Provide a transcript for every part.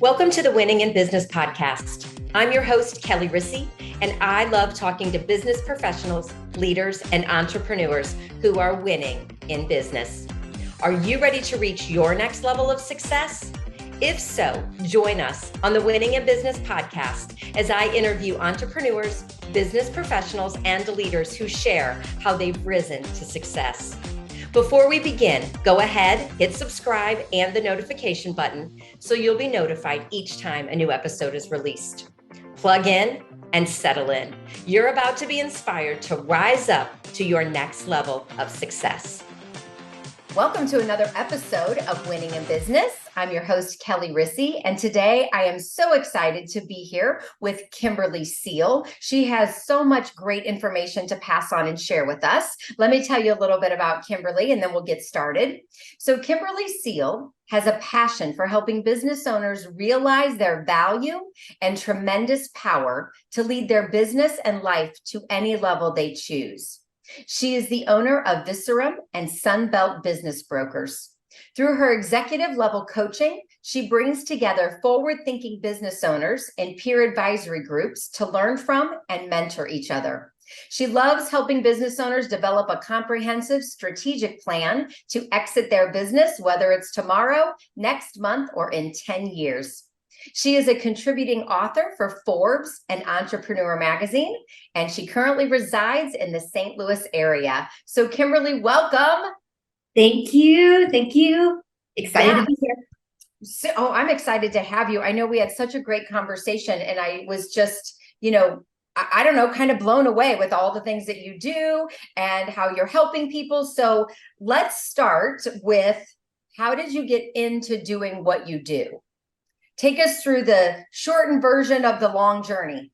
Welcome to the Winning in Business podcast. I'm your host, Kelly Rissy, and I love talking to business professionals, leaders, and entrepreneurs who are winning in business. Are you ready to reach your next level of success? If so, join us on the Winning in Business podcast as I interview entrepreneurs, business professionals, and leaders who share how they've risen to success. Before we begin, go ahead, hit subscribe and the notification button so you'll be notified each time a new episode is released. Plug in and settle in. You're about to be inspired to rise up to your next level of success. Welcome to another episode of Winning in Business. I'm your host, Kelly Rissy, and today I am so excited to be here with Kimberle Seale. She has so much great information to pass on and share with us. Let me tell you a little bit about Kimberle, and then we'll get started. So Kimberle Seale has a passion for helping business owners realize their value and tremendous power to lead their business and life to any level they choose. She is the owner of Vincerem and Sunbelt business brokers. Through her executive level coaching, she brings together forward-thinking business owners in peer advisory groups to learn from and mentor each other. She loves helping business owners develop a comprehensive strategic plan to exit their business, whether it's tomorrow, next month, or in 10 years. She is a contributing author for Forbes and Entrepreneur Magazine, and she currently resides in the St. Louis area. So Kimberle, welcome. Thank you. Thank you. Excited to be here. So, I'm excited to have you. I know we had such a great conversation, and I was just, I don't know, kind of blown away with all the things that you do and how you're helping people. So let's start with, how did you get into doing what you do? Take us through the shortened version of the long journey.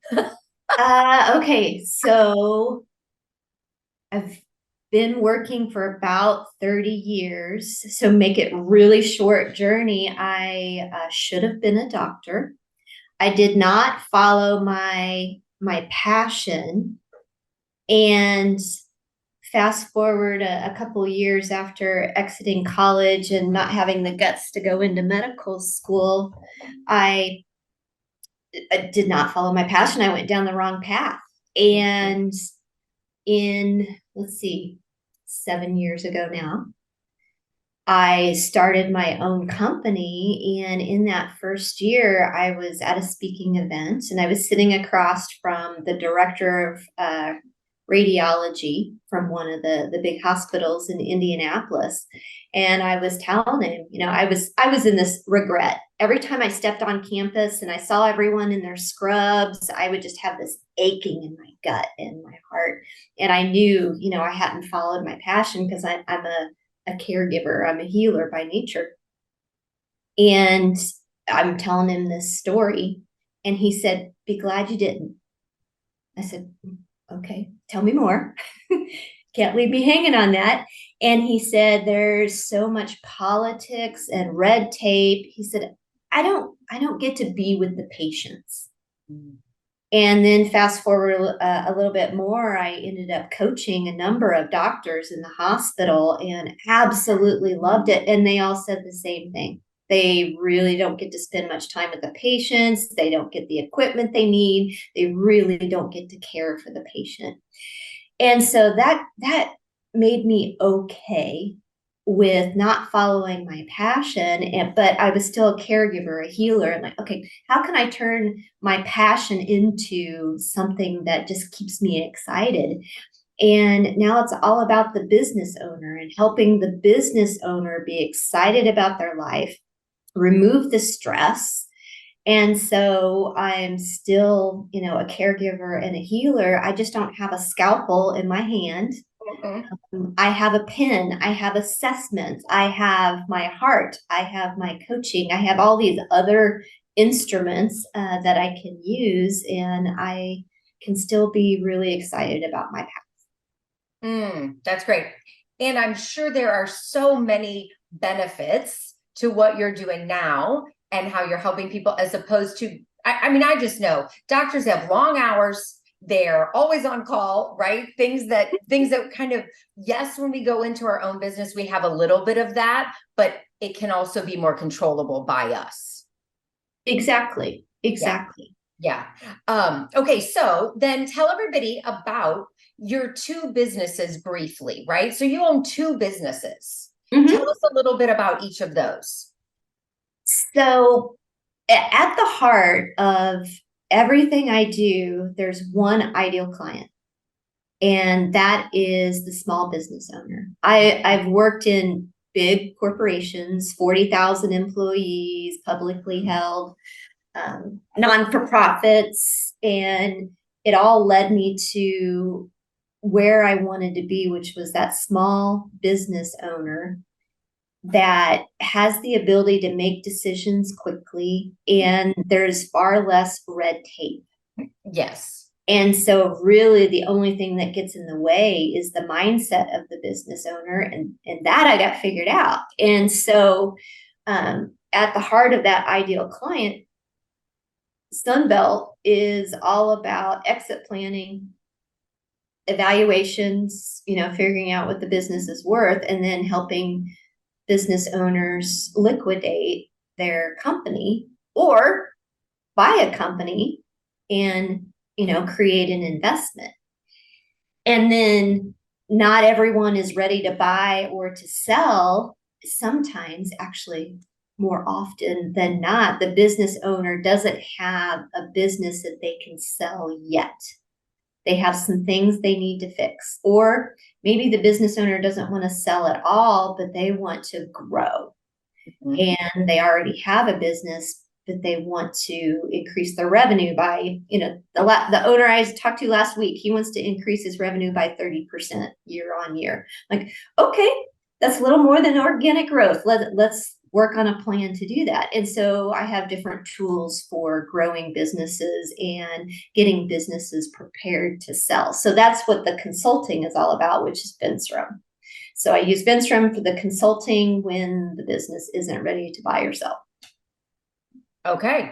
Okay, so I've been working for about 30 years. So make it really short journey. I should have been a doctor. I did not follow my passion. And fast forward a couple of years after exiting college and not having the guts to go into medical school, I did not follow my passion. I went down the wrong path. And in, 7 years ago now, I started my own company. And in that first year, I was at a speaking event and I was sitting across from the director of radiology from one of the big hospitals in Indianapolis. And I was telling him, I was in this regret. Every time I stepped on campus and I saw everyone in their scrubs, I would just have this aching in my gut and my heart. And I knew, I hadn't followed my passion because I'm a caregiver. I'm a healer by nature. And I'm telling him this story. And he said, "Be glad you didn't." I said, "Okay, tell me more." Can't leave me hanging on that. And he said, "There's so much politics and red tape." He said, I don't get to be with the patients. And then fast forward a little bit more, I ended up coaching a number of doctors in the hospital and absolutely loved it. And they all said the same thing. They really don't get to spend much time with the patients. They don't get the equipment they need. They really don't get to care for the patient. And so that made me okay with not following my passion, but I was still a caregiver, a healer. And like, okay, how can I turn my passion into something that just keeps me excited? And now it's all about the business owner and helping the business owner be excited about their life, remove the stress. And so I'm still, a caregiver and a healer. I just don't have a scalpel in my hand. I have a pen, I have assessments, I have my heart, I have my coaching, I have all these other instruments that I can use, and I can still be really excited about my path. That's great. And I'm sure there are so many benefits to what you're doing now and how you're helping people, as opposed to, I just know doctors have long hours. They're always on call, right? Things that kind of, yes, when we go into our own business, we have a little bit of that, but it can also be more controllable by us. Exactly. Exactly. Yeah. Okay. So then tell everybody about your two businesses briefly, right? So you own two businesses. Tell us a little bit about each of those. So at the heart of everything I do, there's one ideal client, and that is the small business owner. I've worked in big corporations, 40,000 employees, publicly held, non-for-profits, and it all led me to where I wanted to be, which was that small business owner that has the ability to make decisions quickly, and there's far less red tape. Yes. And so really the only thing that gets in the way is the mindset of the business owner, and that I got figured out. And so at the heart of that ideal client, Sunbelt is all about exit planning, evaluations, figuring out what the business is worth, and then helping business owners liquidate their company or buy a company and, create an investment. And then not everyone is ready to buy or to sell. Sometimes, actually, more often than not, the business owner doesn't have a business that they can sell yet. They have some things they need to fix, or maybe the business owner doesn't want to sell at all, but they want to grow. And they already have a business, but they want to increase their revenue by, the owner I talked to last week, he wants to increase his revenue by 30% year on year. Like, okay, that's a little more than organic growth. Let's work on a plan to do that. And so I have different tools for growing businesses and getting businesses prepared to sell. So that's what the consulting is all about, which is Vincerem. So I use Vincerem for the consulting when the business isn't ready to buy or sell. Okay.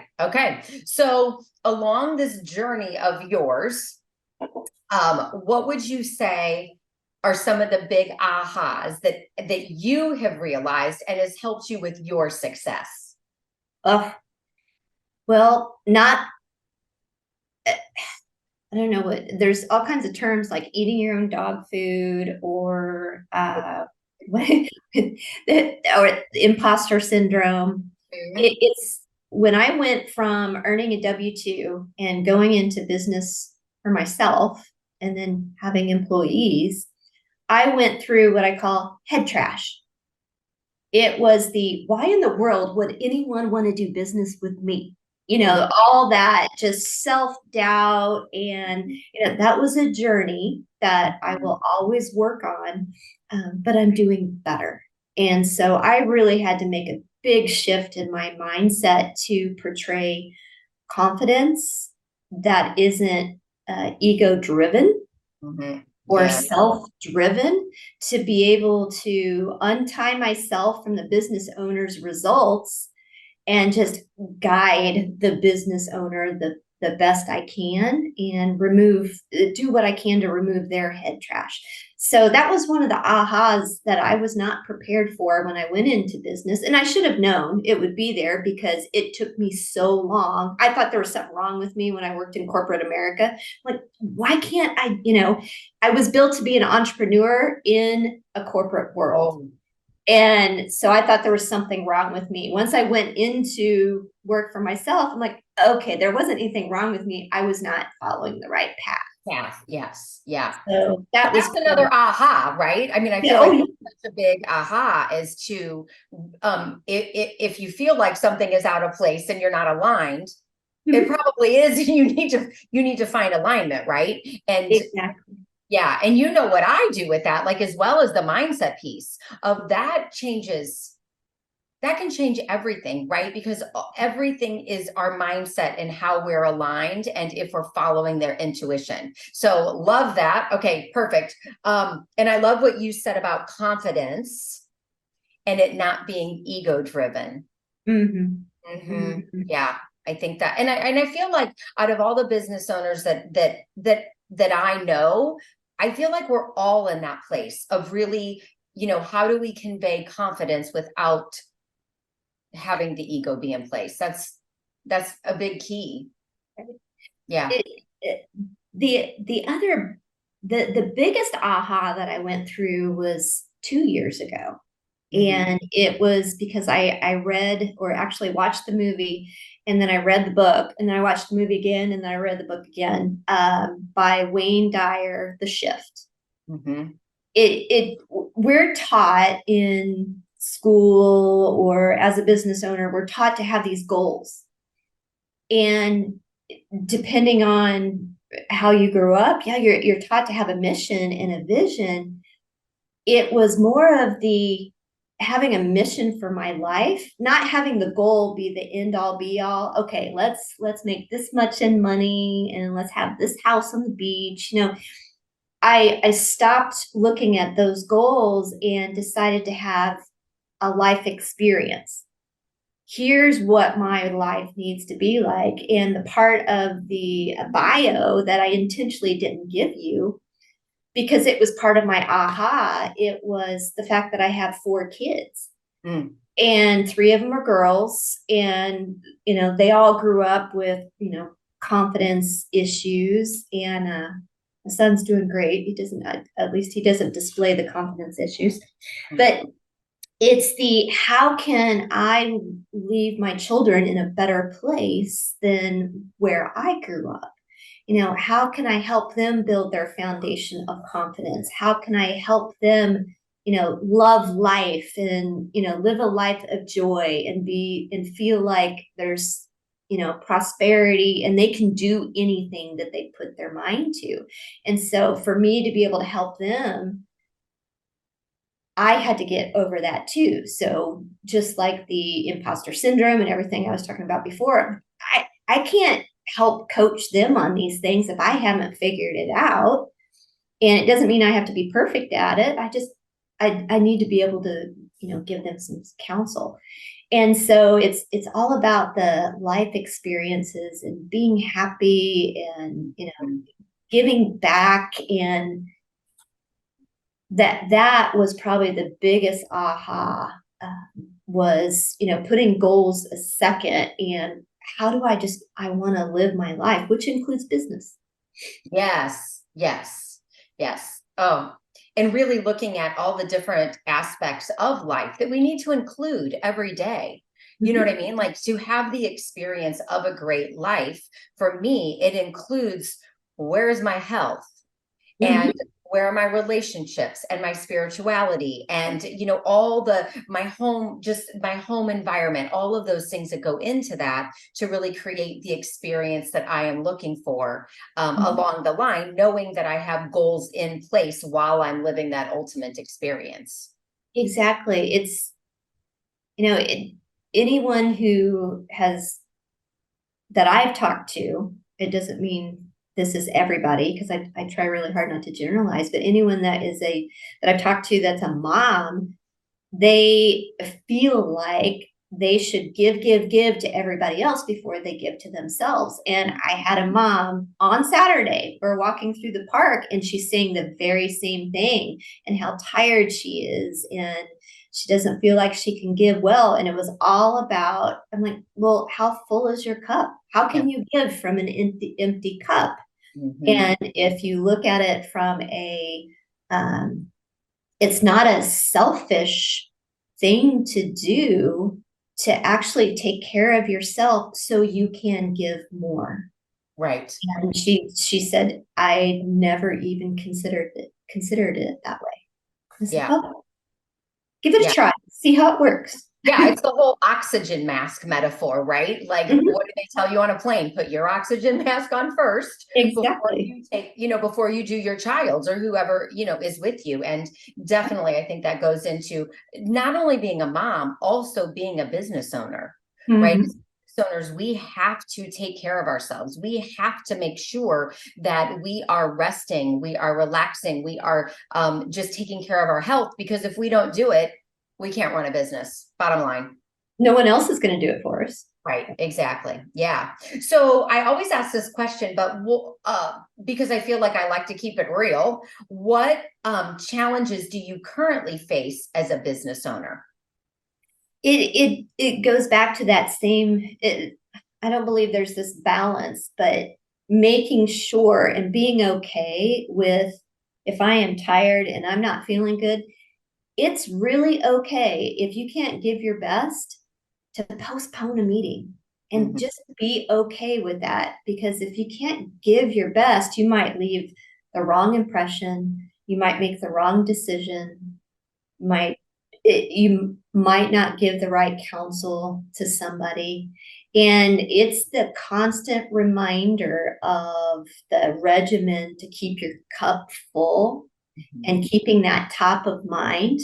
So along this journey of yours, what would you say are some of the big ahas that you have realized and has helped you with your success? Well, not, I don't know there's all kinds of terms like eating your own dog food or imposter syndrome. It's when I went from earning a W-2 and going into business for myself and then having employees, I went through what I call head trash. It was why in the world would anyone want to do business with me? All that just self-doubt. And, that was a journey that I will always work on, but I'm doing better. And so I really had to make a big shift in my mindset to portray confidence that isn't ego-driven. Or self-driven, to be able to untie myself from the business owner's results and just guide the business owner the best I can and do what I can to remove their head trash. So that was one of the ahas that I was not prepared for when I went into business. And I should have known it would be there because it took me so long. I thought there was something wrong with me when I worked in corporate America. Like, why can't I, I was built to be an entrepreneur in a corporate world. And so I thought there was something wrong with me. Once I went into work for myself, I'm like, okay, there wasn't anything wrong with me. I was not following the right path. Yes. Yeah. So that's another aha, right? I mean, I feel like such a big aha is to, if you feel like something is out of place and you're not aligned, it probably is. You need to find alignment, right? And exactly. Yeah. And you know what I do with that, like, as well as the mindset piece of that that can change everything, right? Because everything is our mindset and how we're aligned and if we're following their intuition. So love that. Okay, perfect. And I love what you said about confidence and it not being ego driven. Yeah. I think that, and I feel like out of all the business owners that I know, I feel like we're all in that place of really, how do we convey confidence without having the ego be in place? That's a big key. Yeah. The biggest aha that I went through was 2 years ago. And it was because I read, or actually watched the movie, and then I read the book, and then I watched the movie again, and then I read the book again, by Wayne Dyer, The Shift. We're taught in school or as a business owner, we're taught to have these goals. And depending on how you grew up, you're taught to have a mission and a vision. It was more of the having a mission for my life, not having the goal be the end all be all. Okay, let's make this much in money and let's have this house on the beach. I stopped looking at those goals and decided to have a life experience. Here's what my life needs to be like. And the part of the bio that I intentionally didn't give you, because it was part of my aha, it was the fact that I have 4 kids. And 3 of them are girls. And, they all grew up with, confidence issues. And my son's doing great. He doesn't, at least he doesn't display the confidence issues. But it's how can I leave my children in a better place than where I grew up? How can I help them build their foundation of confidence? How can I help them, love life and, live a life of joy and feel like there's, prosperity, and they can do anything that they put their mind to. And so for me to be able to help them, I had to get over that too. So just like the imposter syndrome and everything I was talking about before, I can't help coach them on these things if I haven't figured it out. And it doesn't mean I have to be perfect at it. I need to be able to, give them some counsel. And so it's all about the life experiences and being happy and, giving back. And that was probably the biggest aha, was, putting goals a second, and how do I want to live my life, which includes business. Yes. Oh, and really looking at all the different aspects of life that we need to include every day. You know what I mean? Like, to have the experience of a great life, for me, it includes, where is my health? And where are my relationships and my spirituality and, my home environment, all of those things that go into that to really create the experience that I am looking for, along the line, knowing that I have goals in place while I'm living that ultimate experience. Exactly. It's, anyone that I've talked to, it doesn't mean this is everybody, because I try really hard not to generalize, but anyone that I've talked to that's a mom, they feel like they should give to everybody else before they give to themselves. And I had a mom on Saturday, we're walking through the park, and she's saying the very same thing, and how tired she is, and she doesn't feel like she can give well. And it was all about, I'm like, well, how full is your cup? How can you give from an empty cup? And if you look at it from it's not a selfish thing to do, to actually take care of yourself so you can give more. Right. And she said, I never even considered it that way. I said, oh, give it a try, see how it works. Yeah, it's the whole oxygen mask metaphor, right? Like, what do they tell you on a plane? Put your oxygen mask on first. Exactly. Before you do your child's or whoever, is with you. And definitely, I think that goes into not only being a mom, also being a business owner, right? As business owners, we have to take care of ourselves. We have to make sure that we are resting, we are relaxing, we are just taking care of our health, because if we don't do it, we can't run a business, bottom line. No one else is going to do it for us. Right, exactly. Yeah. So I always ask this question, but because I feel like I like to keep it real, what challenges do you currently face as a business owner? It goes back to that same, I don't believe there's this balance, but making sure and being okay with, if I am tired and I'm not feeling good, it's really okay if you can't give your best to postpone a meeting and Mhm. just be okay with that. Because if you can't give your best, you might leave the wrong impression, you might make the wrong decision, might you might not give the right counsel to somebody. And it's the constant reminder of the regimen to keep your cup full and keeping that top of mind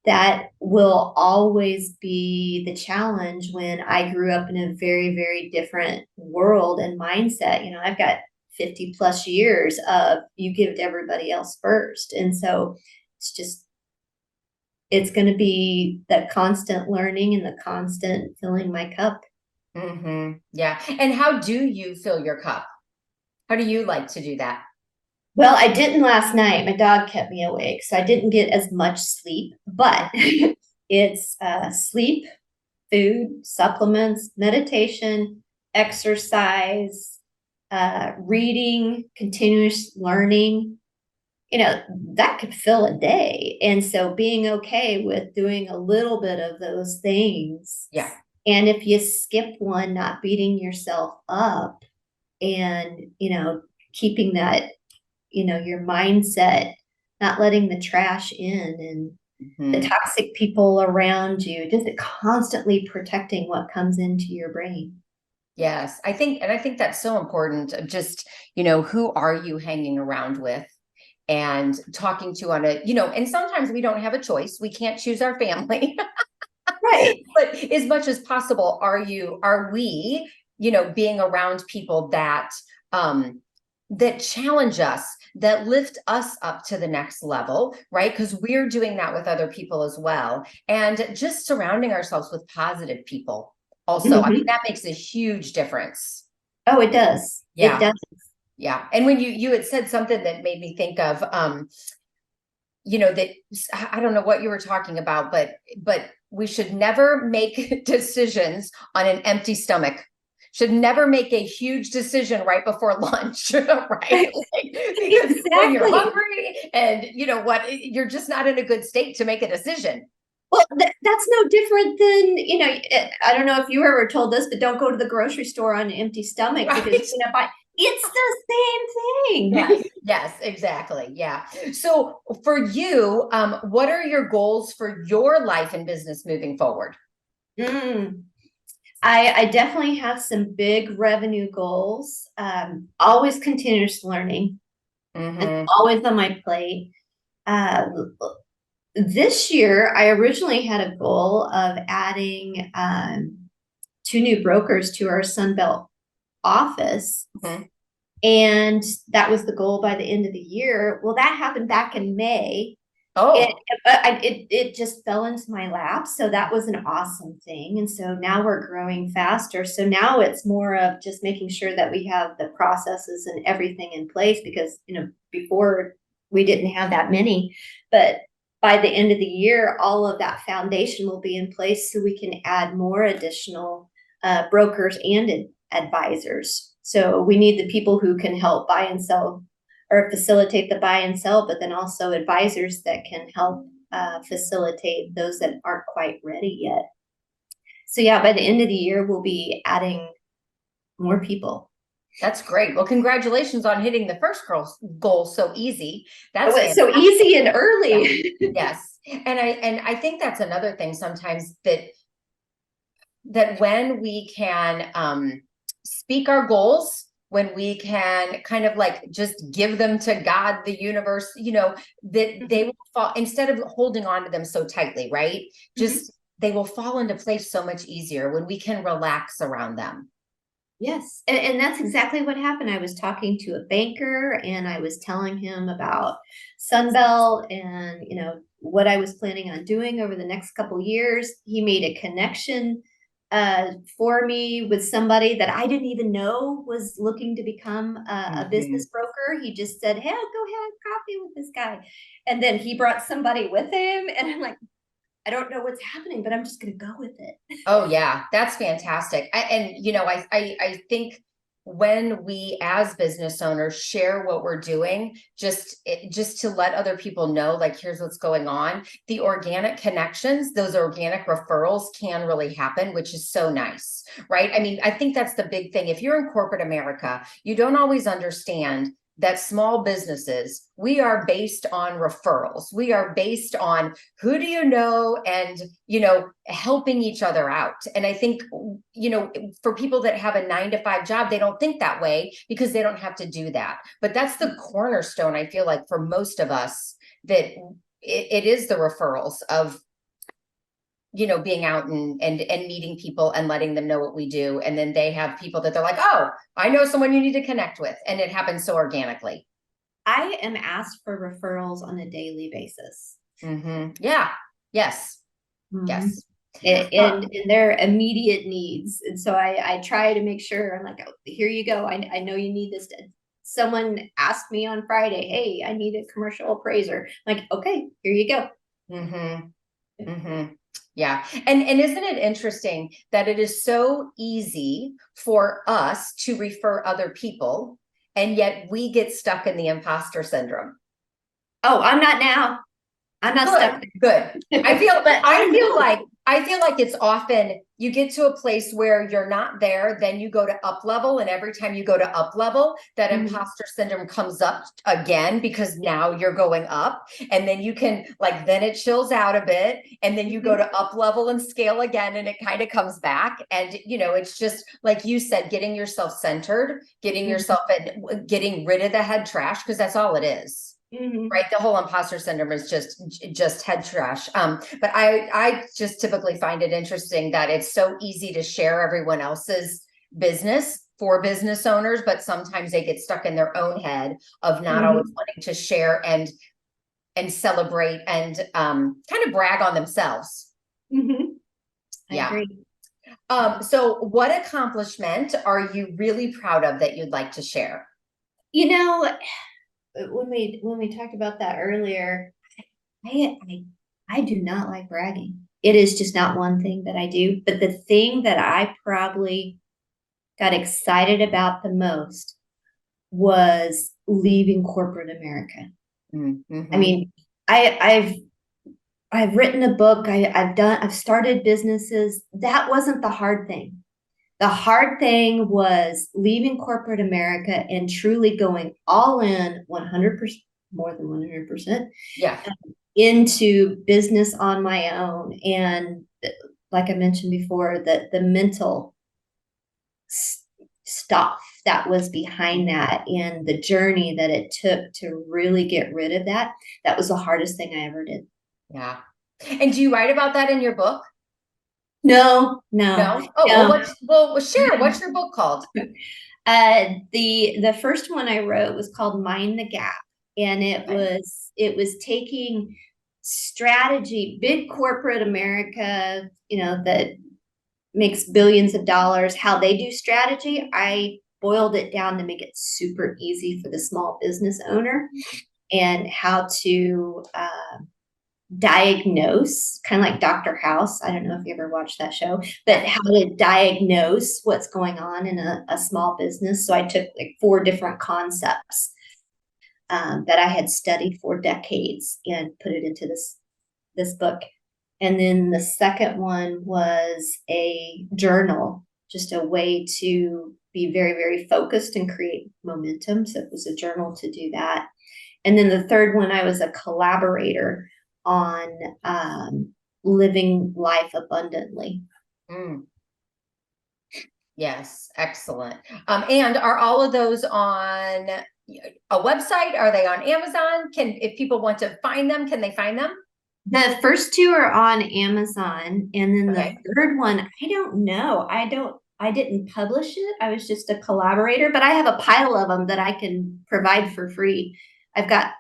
that will always be the challenge. When I grew up in a very, very different world and mindset, I've got 50 plus years of you give to everybody else first. And so it's going to be the constant learning and the constant filling my cup. Yeah. And how do you fill your cup? How do you like to do that? Well, I didn't last night. My dog kept me awake, so I didn't get as much sleep, but it's sleep, food, supplements, meditation, exercise, reading, continuous learning. That could fill a day. And so being okay with doing a little bit of those things. Yeah. And if you skip one, not beating yourself up and, keeping that, your mindset, not letting the trash in and the toxic people around you, just constantly protecting what comes into your brain. Yes, I think that's so important. Just, who are you hanging around with and talking to on and sometimes we don't have a choice. We can't choose our family. Right. But as much as possible, are we, being around people that challenge us, that lift us up to the next level, right? Because we're doing that with other people as well. And just surrounding ourselves with positive people also. I mean, that makes a huge difference. Oh, it does. Yeah. It does. Yeah. And when you had said something that made me think of, that I don't know what you were talking about, but we should never make decisions on an empty stomach. Should never make a huge decision right before lunch, right? Because when you're hungry and you're just not in a good state to make a decision. Well, that's no different than, I don't know if you ever told this, but don't go to the grocery store on an empty stomach, right? Because it's the same thing. Yes, yes, exactly. Yeah. So for you, what are your goals for your life and business moving forward? I definitely have some big revenue goals. Always continuous learning. It's always on my plate. This year, I originally had a goal of adding 2 new brokers to our Sunbelt office. And that was the goal by the end of the year. Well, that happened back in May. Oh, it just fell into my lap. So that was an awesome thing. And so now we're growing faster. So now it's more of just making sure that we have the processes and everything in place, because, before we didn't have that many, but by the end of the year, all of that foundation will be in place so we can add more additional brokers and advisors. So we need the people who can help buy and sell or facilitate the buy and sell, but then also advisors that can help facilitate those that aren't quite ready yet. So yeah, by the end of the year, we'll be adding more people. That's great. Well, congratulations on hitting the first goal so easy. That's so easy and early. Yeah. Yes. And I think that's another thing sometimes that when we can speak our goals, when we can kind of like just give them to God, the universe, that they will fall, instead of holding on to them so tightly, right? Just they will fall into place so much easier when we can relax around them. Yes. And that's exactly what happened. I was talking to a banker and I was telling him about Sunbelt and, what I was planning on doing over the next couple of years. He made a connection for me with somebody that I didn't even know was looking to become a business broker. He just said, hey, I'll go have coffee with this guy. And then he brought somebody with him. And I'm like, I don't know what's happening, but I'm just going to go with it. Oh yeah, that's fantastic. I think when we as business owners share what we're doing, just to let other people know, like, here's what's going on, the organic connections, those organic referrals can really happen, which is so nice, right? I mean, I think that's the big thing. If you're in corporate America, you don't always understand that small businesses, we are based on referrals. We are based on who do you know, and, helping each other out. And I think, for people that have a 9-to-5 job, they don't think that way because they don't have to do that. But that's the cornerstone, I feel like, for most of us, that it is the referrals of, being out and meeting people and letting them know what we do. And then they have people that they're like, oh, I know someone you need to connect with. And it happens so organically. I am asked for referrals on a daily basis. Yeah. Yes. Yes. And their immediate needs. And so I try to make sure, I'm like, oh, here you go. I know you need this. Someone asked me on Friday, hey, I need a commercial appraiser. I'm like, okay, here you go. Yeah. And isn't it interesting that it is so easy for us to refer other people, and yet we get stuck in the imposter syndrome? Oh, I'm not now. I'm not stuck. Good. I feel like it's often you get to a place where you're not there, then you go to up level. And every time you go to up level, that imposter syndrome comes up again, because now you're going up, and then you can then it chills out a bit, and then you go to up level and scale again, and it kind of comes back. And, it's just like you said, getting yourself centered, getting yourself and getting rid of the head trash, because that's all it is. Right. The whole imposter syndrome is just head trash. But I just typically find it interesting that it's so easy to share everyone else's business for business owners, but sometimes they get stuck in their own head of not always wanting to share and celebrate and kind of brag on themselves. I agree. So what accomplishment are you really proud of that you'd like to share? When we talked about that earlier, I do not like bragging. It is just not one thing that I do. But the thing that I probably got excited about the most was leaving corporate America. I mean, I've written a book. I've started businesses. That wasn't the hard thing. The hard thing was leaving corporate America and truly going all in 100%, more than 100%, into business on my own. And like I mentioned before, the mental stuff that was behind that, and the journey that it took to really get rid of that, that was the hardest thing I ever did. Yeah. And do you write about that in your book? No. Oh, well, share. What's your book called? The first one I wrote was called Mind the Gap, and it was taking strategy, big corporate America, that makes billions of dollars, how they do strategy. I boiled it down to make it super easy for the small business owner, and how to diagnose, kind of like Dr. House. I don't know if you ever watched that show, but how to diagnose what's going on in a small business. So I took 4 different concepts that I had studied for decades and put it into this book. And then the second one was a journal, just a way to be very, very focused and create momentum. So it was a journal to do that. And then the third one, I was a collaborator on living life abundantly. Yes, excellent. And are all of those on a website? Are they on Amazon? If people want to find them, can they find them? The first 2 are on Amazon, and then the third one, I don't know. I didn't publish it. I was just a collaborator, but I have a pile of them that I can provide for free. I've got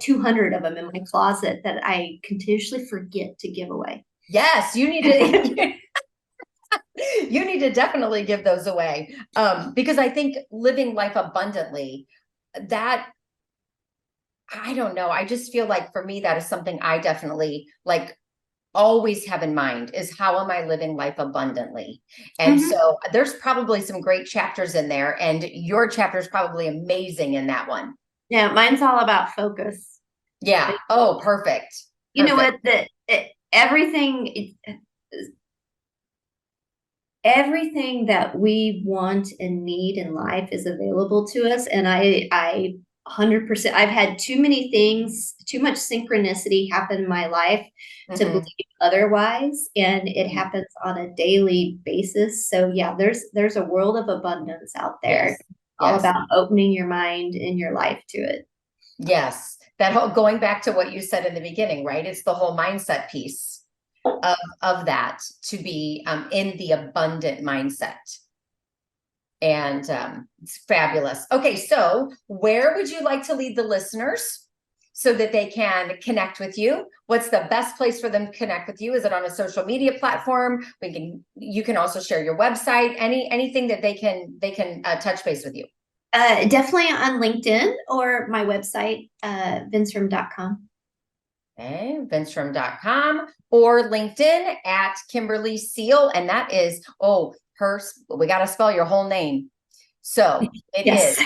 200 of them in my closet that I continuously forget to give away. Yes, you need to. You need to definitely give those away. Because I think living life abundantly, that, I don't know. I just feel like for me, that is something I definitely like always have in mind, is how am I living life abundantly? And so there's probably some great chapters in there, and your chapter is probably amazing in that one. Yeah, mine's all about focus. Yeah. Oh, perfect. You know what? Everything that we want and need in life is available to us. And I 100%, I've had too many things, too much synchronicity happen in my life to believe otherwise. And it happens on a daily basis. So yeah, there's a world of abundance out there. Yes. All about opening your mind and your life to it. Yes. That whole, going back to what you said in the beginning, right? It's the whole mindset piece of that, to be in the abundant mindset. And it's fabulous. Okay, so where would you like to lead the listeners so that they can connect with you? What's the best place for them to connect with you? Is it on a social media platform? You can also share your website, anything that they can touch base with you. Definitely on LinkedIn or my website, Vincerem.com. Okay, Vincerem.com or LinkedIn at Kimberle Seale. And that is, we got to spell your whole name. So it is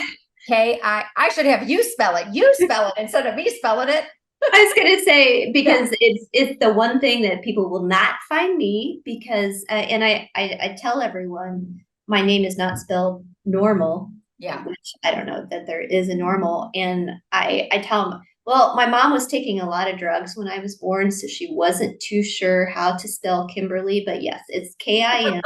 I should have you spell it. You spell it instead of me spelling it. I was going to say, because it's the one thing that people will not find me, because, and I tell everyone my name is not spelled normal. Yeah. Which I don't know that there is a normal. And I tell them, well, my mom was taking a lot of drugs when I was born, so she wasn't too sure how to spell Kimberle, but yes, it's Kimberle.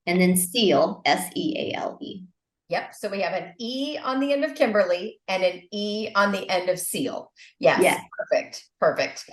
And then Seale, Seale. Yep. So we have an E on the end of Kimberle and an E on the end of Seale. Yes. Yeah. Perfect.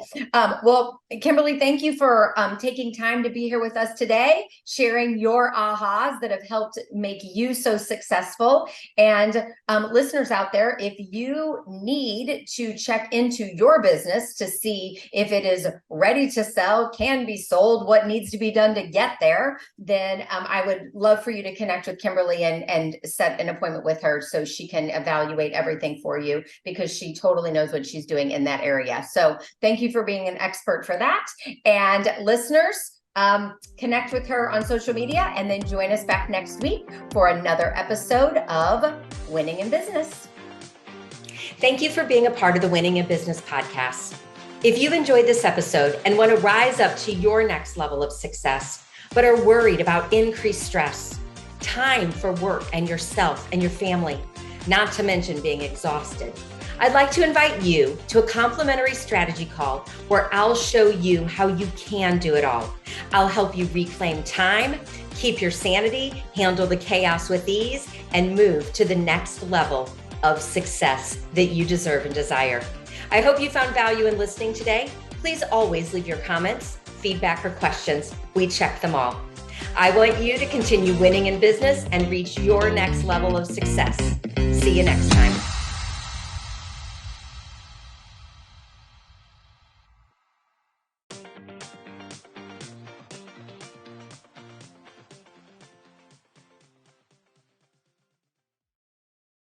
Well, Kimberle, thank you for taking time to be here with us today, sharing your ahas that have helped make you so successful. And listeners out there, if you need to check into your business to see if it is ready to sell, can be sold, what needs to be done to get there, then I would love for you to connect with Kimberle and set an appointment with her so she can evaluate everything for you, because she totally knows what she's doing in that area. So thank you for being an expert for that. And listeners, connect with her on social media, and then join us back next week for another episode of Winning in Business. Thank you for being a part of the Winning in Business podcast. If you've enjoyed this episode and want to rise up to your next level of success, but are worried about increased stress, time for work and yourself and your family, not to mention being exhausted, I'd like to invite you to a complimentary strategy call where I'll show you how you can do it all. I'll help you reclaim time, keep your sanity, handle the chaos with ease, and move to the next level of success that you deserve and desire. I hope you found value in listening today. Please always leave your comments, feedback, or questions. We check them all. I want you to continue winning in business and reach your next level of success. See you next time.